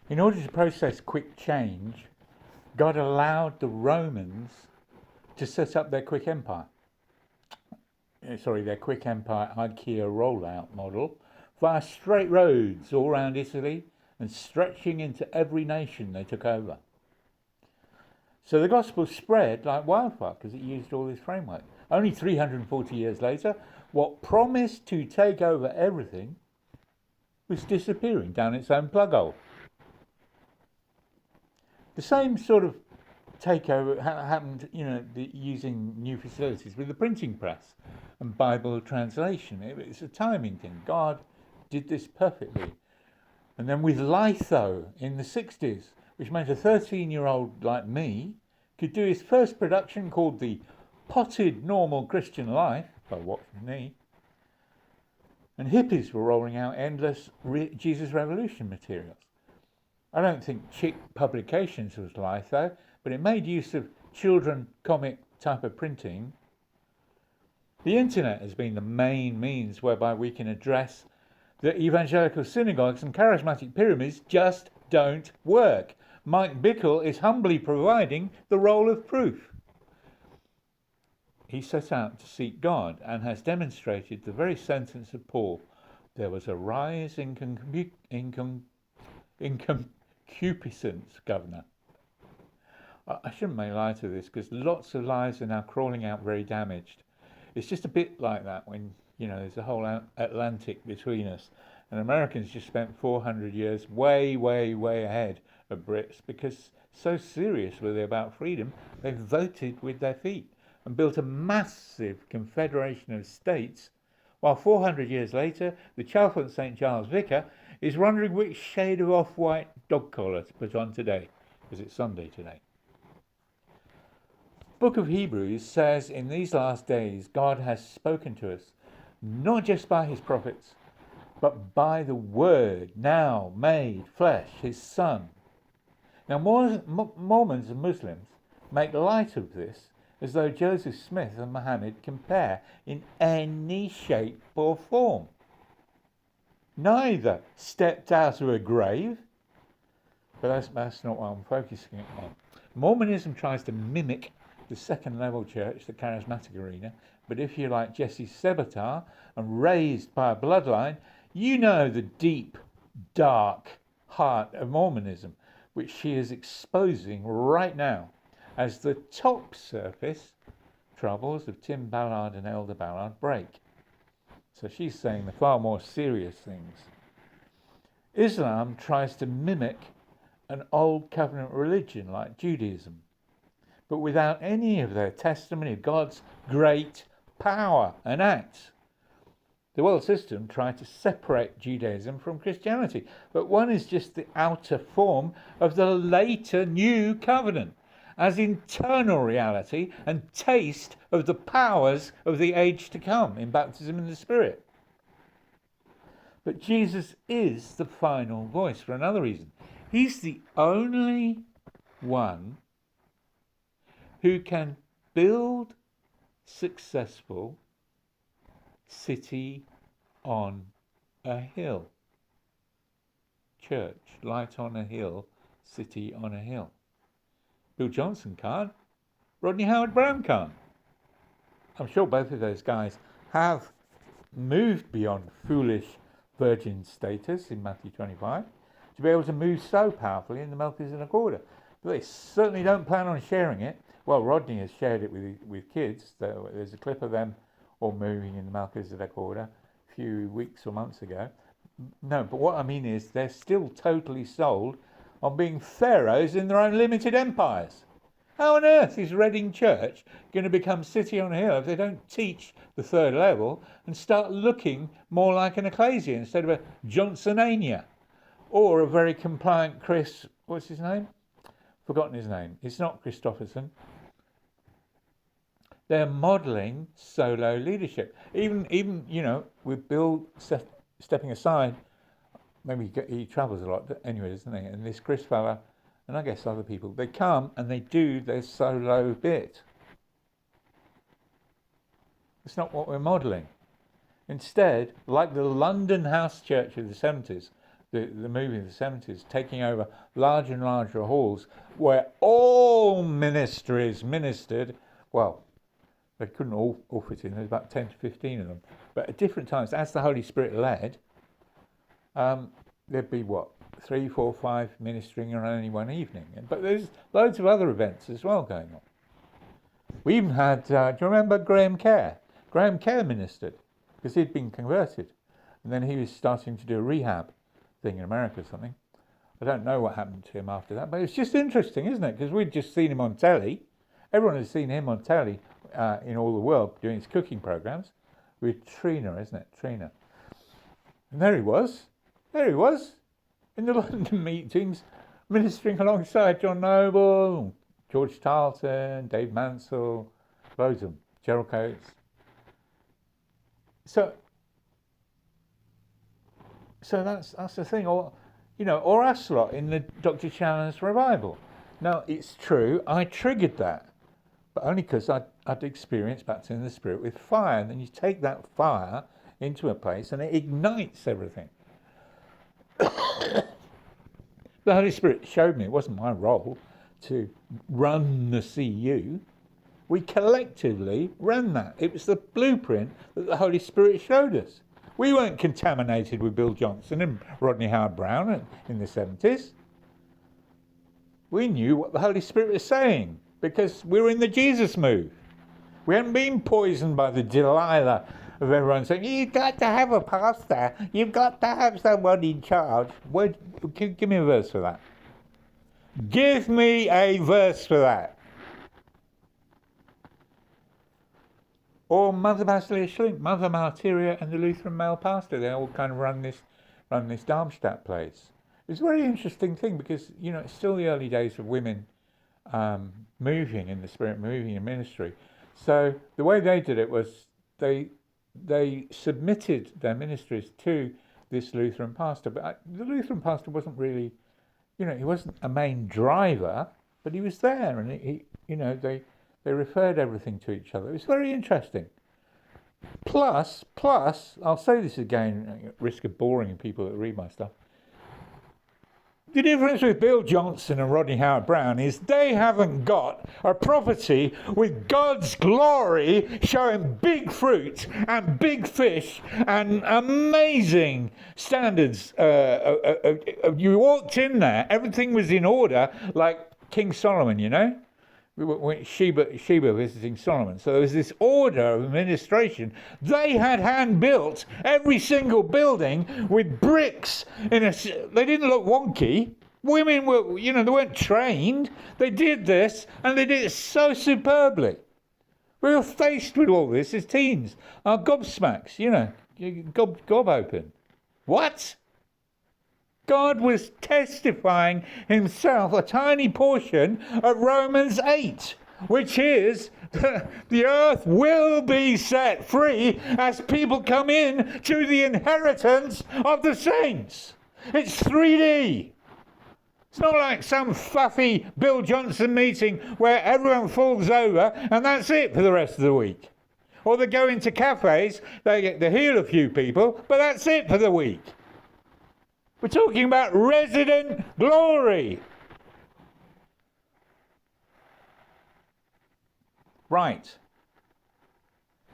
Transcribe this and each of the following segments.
In order to process quick change, God allowed the Romans to set up their quick empire. Their quick empire IKEA rollout model via straight roads all around Italy and stretching into every nation they took over. So the gospel spread like wildfire because it used all this framework. Only 340 years later, what promised to take over everything was disappearing down its own plug hole. The same sort of takeover happened, using new facilities with the printing press and Bible translation. It's a timing thing. God did this perfectly. And then with litho in the 60s, which meant a 13-year-old like me could do his first production called The Potted Normal Christian Life by watching me. And hippies were rolling out endless Jesus Revolution materials. I don't think Chick Publications was litho, but it made use of children comic type of printing. The internet has been the main means whereby we can address that evangelical synagogues and charismatic pyramids just don't work. Mike Bickle is humbly providing the role of proof. He set out to seek God and has demonstrated the very sentence of Paul. There was a rise in concupiscence, governor. I shouldn't make light of this because lots of lives are now crawling out very damaged. It's just a bit like that when, there's a whole Atlantic between us. And Americans just spent 400 years way, way, way ahead of Brits because so serious were they about freedom, they voted with their feet and built a massive confederation of states, while 400 years later, the Chalfont St. Giles vicar is wondering which shade of off-white dog collar to put on today, because it's Sunday today. Book of Hebrews says in these last days God has spoken to us, not just by his prophets, but by the word now made flesh, his son. Now Mormons and Muslims make light of this as though Joseph Smith and Muhammad compare in any shape or form. Neither stepped out of a grave, but that's not what I'm focusing on. Mormonism tries to mimic the second level church, the charismatic arena, but if you're like Jesse Sebatar and raised by a bloodline, you know the deep, dark heart of Mormonism, which she is exposing right now as the top surface troubles of Tim Ballard and Elder Ballard break. So she's saying the far more serious things. Islam tries to mimic an old covenant religion like Judaism, but without any of their testimony of God's great power and acts. The world system tried to separate Judaism from Christianity, but one is just the outer form of the later new covenant, as internal reality and taste of the powers of the age to come in baptism in the Spirit. But Jesus is the final voice for another reason. He's the only one who can build successful city on a hill. Church, light on a hill, city on a hill. Bill Johnson can't. Rodney Howard-Browne can't. I'm sure both of those guys have moved beyond foolish virgin status in Matthew 25 to be able to move so powerfully in the Melchizedek order. But they certainly don't plan on sharing it. Well, Rodney has shared it with kids. There's a clip of them all moving in the Melchizedek order a few weeks or months ago. No, but what I mean is they're still totally sold on being pharaohs in their own limited empires. How on earth is Reading Church going to become City on a Hill if they don't teach the third level and start looking more like an ecclesia instead of a Johnsonania or a very compliant Chris, what's his name? Forgotten his name. It's not Christopherson. They're modelling solo leadership. Even with Bill stepping aside, maybe he travels a lot anyway, doesn't he? And this Chris fella, and I guess other people, they come and they do their solo bit. It's not what we're modelling. Instead, like the London house church of the 70s, the movie of the 70s, taking over larger and larger halls where all ministries ministered. Well, they couldn't all fit in. There's about 10 to 15 of them. But at different times, as the Holy Spirit led, there'd be, 3, 4, 5 ministering on any one evening. But there's loads of other events as well going on. We even had, do you remember Graham Kerr? Graham Kerr ministered because he'd been converted. And then he was starting to do a rehab thing in America or something. I don't know what happened to him after that, but it's just interesting, isn't it? Because we'd just seen him on telly. Everyone had seen him on telly in all the world doing his cooking programs with Trina, isn't it? Trina. And there he was in the London meetings, ministering alongside John Noble, George Tarleton, Dave Mansell, loads of them, Gerald Coates. So that's the thing, or us lot in the Dr. Challoner's revival. Now, it's true, I triggered that, but only because I'd experienced baptism in the Spirit with fire, and then you take that fire into a place and it ignites everything. The Holy Spirit showed me it wasn't my role to run the CU. We collectively ran that. It was the blueprint that the Holy Spirit showed us. We weren't contaminated with Bill Johnson and Rodney Howard-Browne in the 70s. We knew what the Holy Spirit was saying because we were in the Jesus move. We hadn't been poisoned by the Delilah of everyone saying, you've got to have a pastor, you've got to have someone in charge. Give me a verse for that. Give me a verse for that. Or Mother Basilia Schlink, Mother Martyria and the Lutheran male pastor. They all kind of run this Darmstadt place. It's a very interesting thing because, it's still the early days of women moving in the Spirit, moving in ministry. So the way they did it was they submitted their ministries to this Lutheran pastor. But the Lutheran pastor wasn't really, he wasn't a main driver, but he was there, and they referred everything to each other. It was very interesting. Plus, I'll say this again at risk of boring people that read my stuff. The difference with Bill Johnson and Rodney Howard-Browne is they haven't got a property with God's glory showing big fruit and big fish and amazing standards. You walked in there, everything was in order, like King Solomon, We went Sheba visiting Solomon. So there was this order of administration. They had hand-built every single building with bricks. They didn't look wonky. Women were, they weren't trained. They did this, and they did it so superbly. We were faced with all this as teens. Our gobsmacks, gob open. What? God was testifying himself a tiny portion of Romans 8, which is the earth will be set free as people come in to the inheritance of the saints. It's 3D. It's not like some fluffy Bill Johnson meeting where everyone falls over and that's it for the rest of the week. Or they go into cafes, they heal a few people, but that's it for the week. We're talking about resident glory. Right.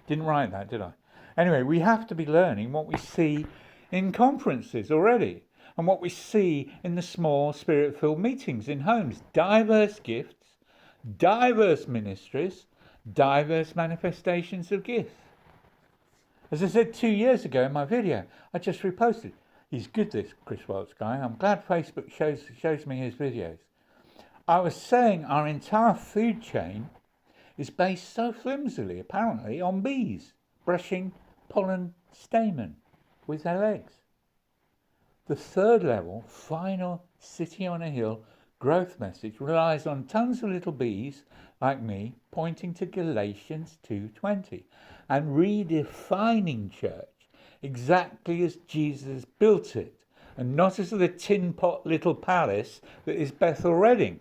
Didn't write that, did I? Anyway, we have to be learning what we see in conferences already and what we see in the small Spirit-filled meetings in homes. Diverse gifts, diverse ministries, diverse manifestations of gifts. As I said 2 years ago in my video, I just reposted. He's good, this Chris Welch guy. I'm glad Facebook shows me his videos. I was saying our entire food chain is based so flimsily, apparently, on bees brushing pollen stamen with their legs. The third level, final city on a hill growth message relies on tons of little bees like me pointing to Galatians 2:20 and redefining church exactly as Jesus built it, and not as the tin pot little palace that is Bethel Reading.